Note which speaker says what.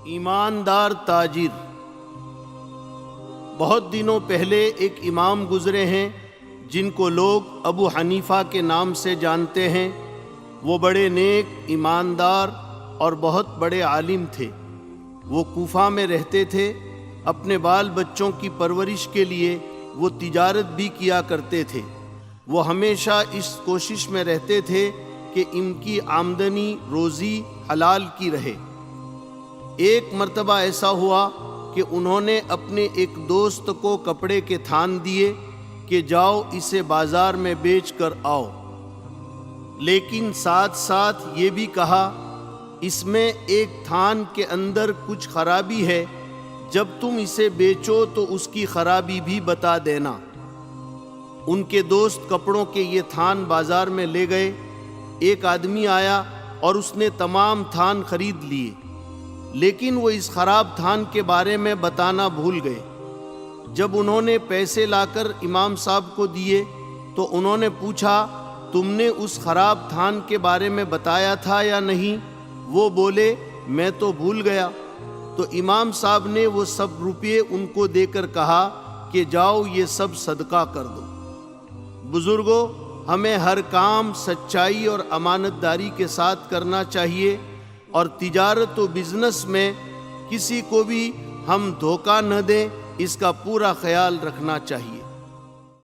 Speaker 1: ایماندار تاجر۔ بہت دنوں پہلے ایک امام گزرے ہیں جن کو لوگ ابو حنیفہ کے نام سے جانتے ہیں۔ وہ بڑے نیک، ایماندار اور بہت بڑے عالم تھے۔ وہ کوفہ میں رہتے تھے۔ اپنے بال بچوں کی پرورش کے لیے وہ تجارت بھی کیا کرتے تھے۔ وہ ہمیشہ اس کوشش میں رہتے تھے کہ ان کی آمدنی روزی حلال کی رہے۔ ایک مرتبہ ایسا ہوا کہ انہوں نے اپنے ایک دوست کو کپڑے کے تھان دیے کہ جاؤ اسے بازار میں بیچ کر آؤ، لیکن ساتھ ساتھ یہ بھی کہا اس میں ایک تھان کے اندر کچھ خرابی ہے، جب تم اسے بیچو تو اس کی خرابی بھی بتا دینا۔ ان کے دوست کپڑوں کے یہ تھان بازار میں لے گئے۔ ایک آدمی آیا اور اس نے تمام تھان خرید لیے، لیکن وہ اس خراب تھان کے بارے میں بتانا بھول گئے۔ جب انہوں نے پیسے لا کر امام صاحب کو دیے تو انہوں نے پوچھا تم نے اس خراب تھان کے بارے میں بتایا تھا یا نہیں؟ وہ بولے میں تو بھول گیا۔ تو امام صاحب نے وہ سب روپے ان کو دے کر کہا کہ جاؤ یہ سب صدقہ کر دو۔ بزرگوں، ہمیں ہر کام سچائی اور امانت داری کے ساتھ کرنا چاہیے، اور تجارت و بزنس میں کسی کو بھی ہم دھوکہ نہ دیں، اس کا پورا خیال رکھنا چاہیے۔